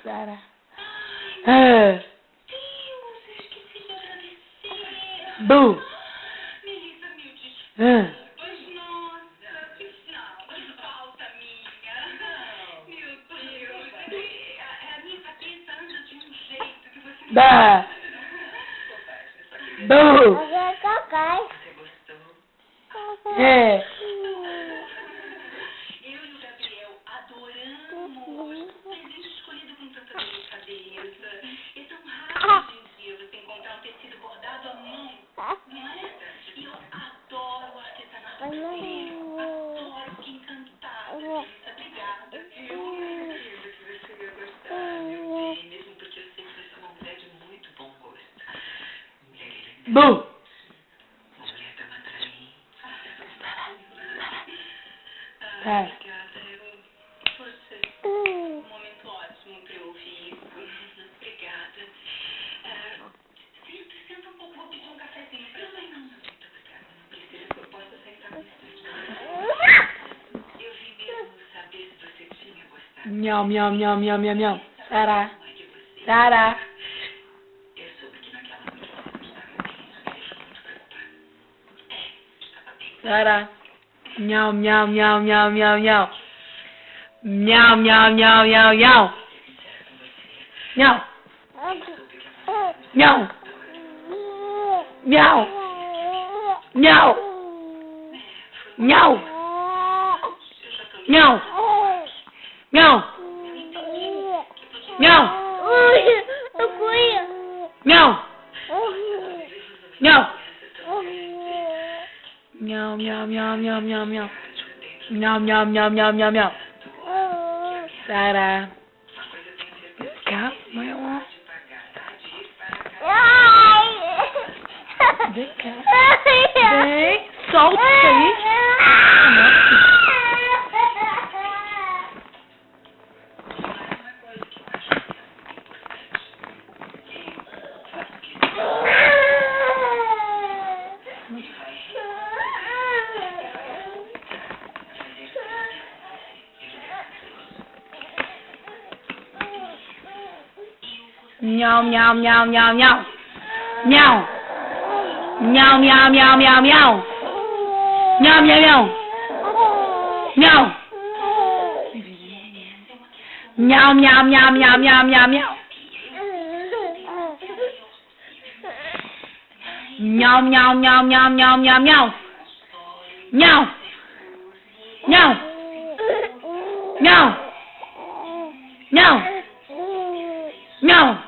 Sara. Bu. Melissa, meu desculpas. Nossa, não, falta minha. Meu Deus, a minha cabeça anda de um jeito que você Da. Bu. Você gostou? É. Eu e o Gabriel adoramos. Presente escolhido com tanta delicadeza. É tão raro hoje em dia você encontrar um tecido bordado à mão, não é? E eu adoro o artesanato brasileiro. Adoro, fiquei encantada. Melissa, obrigada, viu? Eu certeza que você ia gostar, meu bem. Mesmo porque eu sei que você é uma mulher de muito bom gosto. Mulher elegante. Bu. Uma mulher tão atraente. É. Obrigada. Poxa, um momento ótimo para eu ouvir isso. Obrigada. Senta um pouco, vou pedir um cafezinho para você. Não, muito obrigada. Não precisa, eu posso sentar no instante. Eu vim mesmo saber se você tinha gostado. Miau, miau, miau, miau, miau, miau. Sara. Como é de você? Sara. Eu soube que naquela noite você não estava bem, isso me deixou muito preocupada. Estava bem. Sara. Miau, miau, miau, miau, miau, miau. Miau, miau, miau, miau, miau. Miau. Miau. Miau. Miau. Miau. Miau. Miau. Miau. Miau. Miau. Miau, miau, miau, miau, miau, miau. Miau, miau, miau, miau, miau, miau. Sara. Calma, ela. Vem cá. Vem. Solta isso aí. Miau, miau, miau, miau, miau. Miau. Miau, miau, miau, miau, miau. Miau, miau, miau. Miau. Miau, miau, miau, miau, miau, miau, miau. Miau, miau, miau, miau, miau, miau, miau. Miau. Miau. Miau. Miau. Miau.